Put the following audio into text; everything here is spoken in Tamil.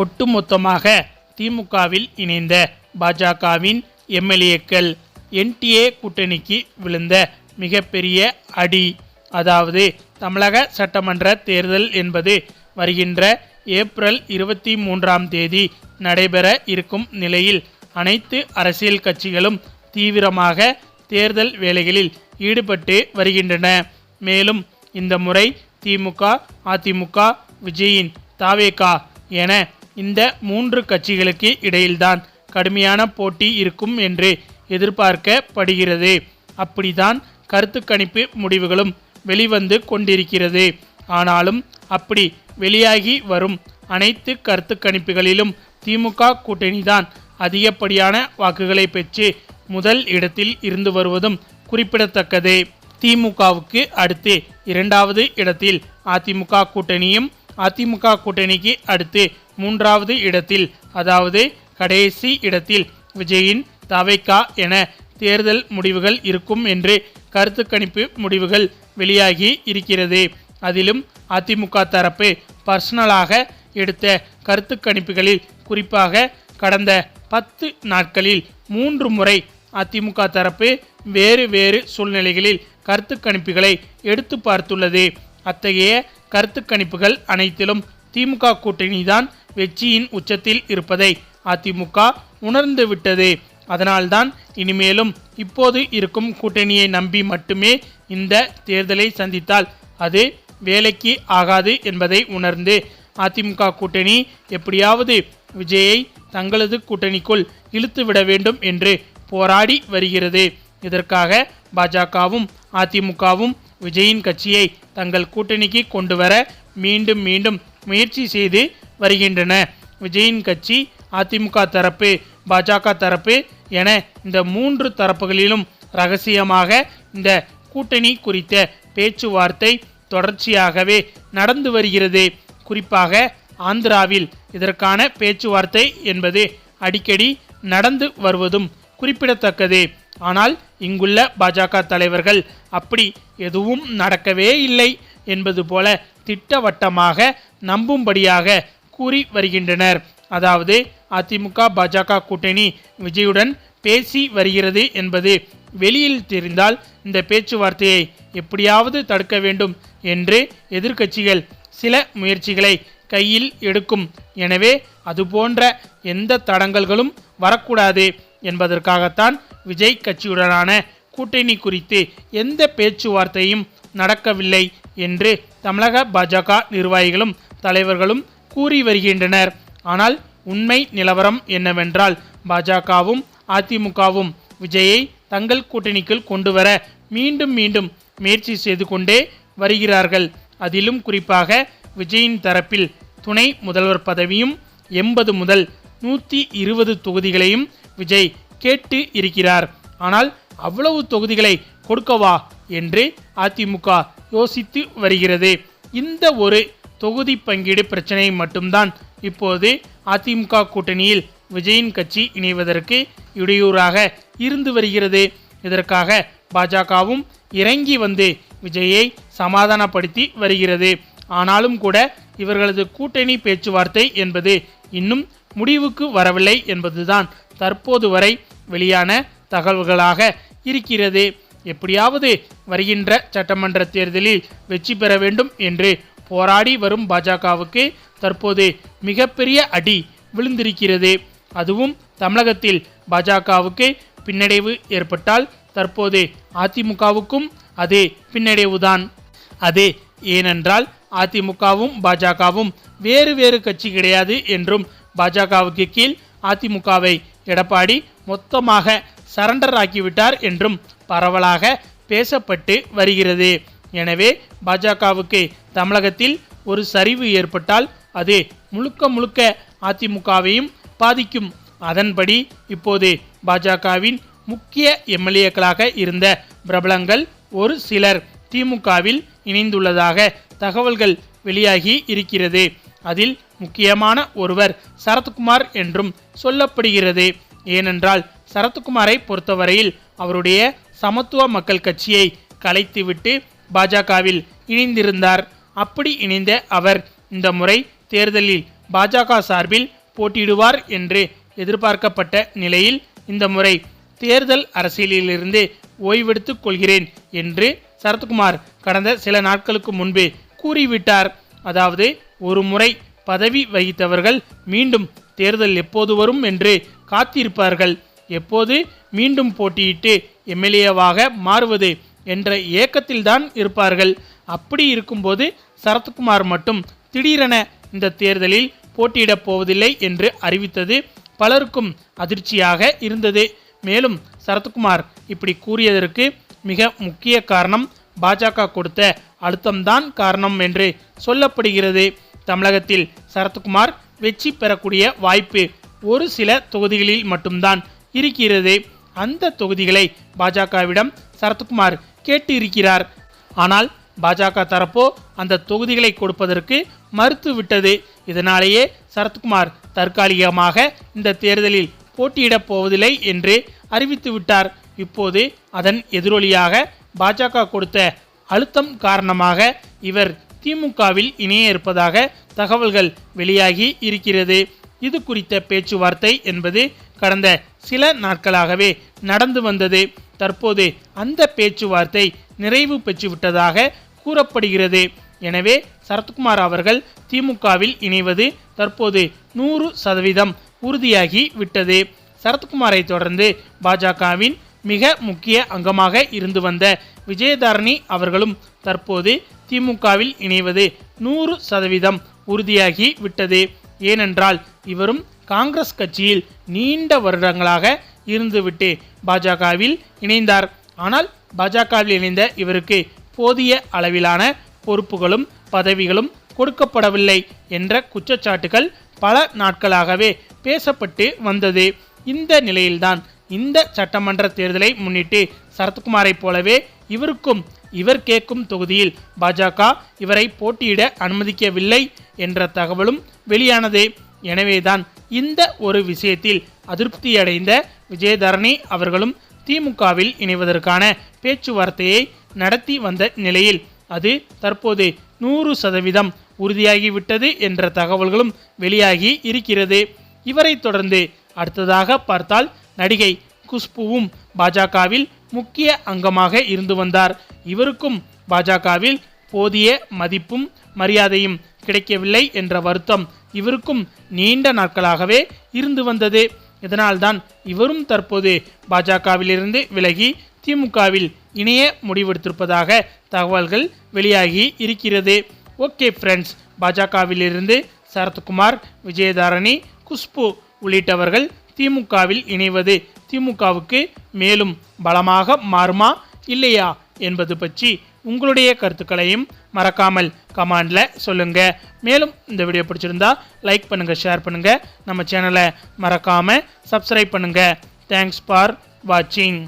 ஒட்டுமொத்தமாக திமுகவில் இணைந்த பாஜகவின் எம்எல்ஏக்கள் என்டிஏ கூட்டணிக்கு விழுந்த மிகப்பெரிய அடி. அதாவது தமிழக சட்டமன்ற தேர்தல் என்பது வருகின்ற ஏப்ரல் 23 நடைபெற இருக்கும் நிலையில் அனைத்து அரசியல் கட்சிகளும் தீவிரமாக தேர்தல் வேலைகளில் ஈடுபட்டு வருகின்றன. மேலும் இந்த முறை திமுக, அதிமுக, விஜயின் தாவேகா என இந்த 3 கட்சிகளுக்கு இடையில்தான் கடுமையான போட்டி இருக்கும் என்று எதிர்பார்க்கப்படுகிறது. அப்படித்தான் கருத்து கணிப்பு முடிவுகளும் வெளிவந்து கொண்டிருக்கிறது. ஆனாலும் அப்படி வெளியாகி வரும் அனைத்து கருத்து கணிப்புகளிலும் திமுக கூட்டணிதான் அதிகப்படியான வாக்குகளை பெற்று முதல் இடத்தில் இருந்து வருவதும் குறிப்பிடத்தக்கது. திமுகவுக்கு அடுத்து 2வது இடத்தில் அதிமுக கூட்டணியும், அதிமுக கூட்டணிக்கு அடுத்து 3வது இடத்தில், அதாவது கடைசி இடத்தில் விஜயின் தவைக்கா என தேர்தல் முடிவுகள் இருக்கும் என்று கருத்து கணிப்பு முடிவுகள் வெளியாகி இருக்கிறது. அதிலும் அதிமுக தரப்பு பர்சனலாக எடுத்த கருத்து கணிப்புகளில் குறிப்பாக கடந்த 10 நாட்களில் 3 முறை அதிமுக தரப்பு வேறு வேறு சூழ்நிலைகளில் கருத்து கணிப்புகளை எடுத்து பார்த்துள்ளது. அத்தகைய கருத்து கணிப்புகள் அனைத்திலும் திமுக கூட்டணிதான் வெற்றியின் உச்சத்தில் இருப்பதை அதிமுக உணர்ந்து விட்டது. அதனால்தான் இனிமேலும் இப்போது இருக்கும் கூட்டணியை நம்பி மட்டுமே இந்த தேர்தலை சந்தித்தால் அது வேலைக்கு ஆகாது என்பதை உணர்ந்து அதிமுக கூட்டணி எப்படியாவது விஜயை தங்களது கூட்டணிக்குள் இழுத்துவிட வேண்டும் என்று போராடி வருகிறது. இதற்காக பாஜகவும் அதிமுகவும் விஜயின் கட்சியை தங்கள் கூட்டணிக்கு கொண்டு வர மீண்டும் மீண்டும் முயற்சி செய்து வருகின்றன. விஜயின் கட்சி, அதிமுக தரப்பு, பாஜக தரப்பு என இந்த 3 தரப்புகளிலும் ரகசியமாக இந்த கூட்டணி குறித்த பேச்சுவார்த்தை தொடர்ச்சியாகவே நடந்து வருகிறது. குறிப்பாக ஆந்திராவில் இதற்கான பேச்சுவார்த்தை என்பது அடிக்கடி நடந்து வருவதும் குறிப்பிடத்தக்கது. ஆனால் இங்குள்ள பாஜக தலைவர்கள் அப்படி எதுவும் நடக்கவே இல்லை என்பது போல திட்டவட்டமாக நம்பும்படியாக கூறி வருகின்றனர். அதாவது அதிமுக பாஜக கூட்டணி விஜயுடன் பேசி வருகிறது என்பது வெளியில் தெரிந்தால் இந்த பேச்சுவார்த்தையை எப்படியாவது தடுக்க வேண்டும் என்று எதிர்க்கட்சிகள் சில முயற்சிகளை கையில் எடுக்கும். எனவே அதுபோன்ற எந்த தடங்கல்களும் வரக்கூடாது என்பதற்காகத்தான் விஜய் கட்சியுடனான கூட்டணி குறித்து எந்த பேச்சுவார்த்தையும் நடக்கவில்லை என்று தமிழக பாஜக நிர்வாகிகளும் தலைவர்களும் கூறி வருகின்றனர். ஆனால் உண்மை நிலவரம் என்னவென்றால் பாஜகவும் அதிமுகவும் விஜயை தங்கள் கூட்டணிக்குள் கொண்டு வர மீண்டும் மீண்டும் முயற்சி செய்து கொண்டே வருகிறார்கள். அதிலும் குறிப்பாக விஜயின் தரப்பில் துணை முதல்வர் பதவியும் 80 முதல் 120 தொகுதிகளையும் விஜய் கேட்டு இருக்கிறார். ஆனால் அவ்வளவு தொகுதிகளை கொடுக்கவா என்று அதிமுக யோசித்து வருகிறது. இந்த ஒரு தொகுதி பங்கீடு பிரச்சனை மட்டும்தான் இப்போது அதிமுக கூட்டணியில் விஜயின் கட்சி இணைவதற்கு இடையூறாக இருந்து வருகிறது. இதற்காக பாஜகவும் இறங்கி வந்து விஜயை சமாதானப்படுத்தி வருகிறது. ஆனாலும் கூட இவர்களது கூட்டணி பேச்சுவார்த்தை என்பது இன்னும் முடிவுக்கு வரவில்லை என்பதுதான் தற்போது வரை வெளியான தகவல்களாக இருக்கிறது. எப்படியாவது வருகின்ற சட்டமன்ற தேர்தலில் வெற்றி பெற வேண்டும் என்று போராடி வரும் பாஜகவுக்கு தற்போது மிகப்பெரிய அடி விழுந்திருக்கிறது. அதுவும் தமிழகத்தில் பாஜகவுக்கு பின்னடைவு ஏற்பட்டால் தற்போது அதிமுகவுக்கும் அது பின்னடைவுதான். அது ஏனென்றால் அதிமுகவும் பாஜகவும் வேறு வேறு கட்சி கிடையாது என்றும் பாஜகவுக்கு கீழ் அதிமுகவை எடப்பாடி மொத்தமாக சரண்டர் ஆக்கிவிட்டார் என்றும் பரவலாக பேசப்பட்டு வருகிறது. எனவே பாஜகவுக்கு தமிழகத்தில் ஒரு சரிவு ஏற்பட்டால் அது முழுக்க முழுக்க அதிமுகவையும் பாதிக்கும். அதன்படி இப்போது பாஜகவின் முக்கிய எம்எல்ஏக்களாக இருந்த பிரபலங்கள் ஒரு சிலர் திமுகவில் இணைந்துள்ளதாக தகவல்கள் வெளியாகி இருக்கிறது. அதில் முக்கியமான ஒருவர் சரத்குமார் என்றும் சொல்லப்படுகிறது. ஏனென்றால் சரத்குமாரை பொறுத்தவரையில் அவருடைய சமத்துவ மக்கள் கட்சியை கலைத்துவிட்டு பாஜகவில் இணைந்திருந்தார். அப்படி இணைந்த அவர் இந்த முறை தேர்தலில் பாஜக சார்பில் போட்டியிடுவார் என்று எதிர்பார்க்கப்பட்ட நிலையில் இந்த முறை தேர்தல் அரசியலிலிருந்து ஓய்வெடுத்துக் கொள்கிறேன் என்று சரத்குமார் கடந்த சில நாட்களுக்கு முன்பு கூறிவிட்டார். அதாவது ஒரு முறை பதவி வகித்தவர்கள் மீண்டும் தேர்தல் எப்போது வரும் என்று காத்திருப்பார்கள். எப்போது மீண்டும் போட்டியிட்டு எம்எல்ஏவாக மாறுவது என்ற ஏக்கத்தில்தான் இருப்பார்கள். அப்படி இருக்கும்போது சரத்குமார் மட்டும் திடீரென இந்த தேர்தலில் போட்டியிடப் போவதில்லை என்று அறிவித்தது பலருக்கும் அதிர்ச்சியாக இருந்தது. மேலும் சரத்குமார் இப்படி கூறியதற்கு மிக முக்கிய காரணம் பாஜக கொடுத்த அழுத்தம்தான் காரணம் என்று சொல்லப்படுகிறது. தமிழகத்தில் சரத்குமார் வெற்றி பெறக்கூடிய வாய்ப்பு ஒரு சில தொகுதிகளில் மட்டும்தான் இருக்கிறது. அந்த தொகுதிகளை பாஜகவிடம் சரத்குமார் கேட்டு இருக்கிறார். ஆனால் பாஜக தரப்போ அந்த தொகுதிகளை கொடுப்பதற்கு மறுத்துவிட்டது. இதனாலேயே சரத்குமார் தற்காலிகமாக இந்த தேர்தலில் போட்டியிடப் போவதில்லை என்று அறிவித்து விட்டார். இப்போது அதன் எதிரொலியாக பாஜக கொடுத்த அழுத்தம் காரணமாக இவர் திமுகவில் இணைய இருப்பதாக தகவல்கள் வெளியாகி இருக்கிறது. இது குறித்த பேச்சுவார்த்தை என்பது கடந்த சில நாட்களாகவே நடந்து வந்தது. தற்போது அந்த பேச்சுவார்த்தை நிறைவு பெற்றுவிட்டதாக கூறப்படுகிறது. எனவே சரத்குமார் அவர்கள் திமுகவில் இணைவது தற்போது 100% உறுதியாகி விட்டது. சரத்குமாரை தொடர்ந்து பாஜகவின் மிக முக்கிய அங்கமாக இருந்து வந்த விஜயதாரணி அவர்களும் தற்போது திமுகவில் இணைவது 100% உறுதியாகி விட்டது. ஏனென்றால் இவரும் காங்கிரஸ் கட்சியில் நீண்ட வருடங்களாக இருந்துவிட்டு பாஜகவில் இணைந்தார். ஆனால் பாஜகவில் இணைந்த இவருக்கு போதிய அளவிலான பொறுப்புகளும் பதவிகளும் கொடுக்கப்படவில்லை என்ற குற்றச்சாட்டுகள் பல நாட்களாகவே பேசப்பட்டு வந்தது. இந்த நிலையில்தான் இந்த சட்டமன்ற தேர்தலை முன்னிட்டு சரத்குமாரை போலவே இவருக்கும் இவர் கேட்கும் தொகுதியில் பாஜக இவரை போட்டியிட அனுமதிக்கவில்லை என்ற தகவலும் வெளியானது. எனவேதான் இந்த ஒரு விஷயத்தில் அதிருப்தியடைந்த விஜயதாரணி அவர்களும் திமுகவில் இணைவதற்கான பேச்சுவார்த்தையை நடத்தி வந்த நிலையில் அது தற்போது 100% உறுதியாகிவிட்டது என்ற தகவல்களும் வெளியாகி இருக்கிறது. இவரை தொடர்ந்து அடுத்ததாக பார்த்தால் நடிகை குஷ்புவும் பாஜகவில் முக்கிய அங்கமாக இருந்து வந்தார். இவருக்கும் பாஜகவில் போதிய மதிப்பும் மரியாதையும் கிடைக்கவில்லை என்ற வருத்தம் இவருக்கும் நீண்ட நாட்களாகவே இருந்து வந்தது. இதனால்தான் இவரும் தற்போது பாஜகவிலிருந்து விலகி திமுகவில் இணைய முடிவெடுத்திருப்பதாக தகவல்கள் வெளியாகி இருக்கிறது. ஓகே ஃப்ரெண்ட்ஸ், பாஜகவிலிருந்து சரத்குமார், விஜயதாரணி, குஷ்பு உள்ளிட்டவர்கள் திமுகவில் இணைவது திமுகவுக்கு மேலும் பலமாக மாறுமா இல்லையா என்பது பற்றி உங்களுடைய கருத்துக்களையும் மறக்காமல் கமெண்ட்ல சொல்லுங்க. மேலும் இந்த வீடியோ பிடிச்சிருந்தா லைக் பண்ணுங்க, ஷேர் பண்ணுங்க, நம்ம சேனலை மறக்காம சப்ஸ்கிரைப் பண்ணுங்க. தேங்க்ஸ் ஃபார் வாட்சிங்.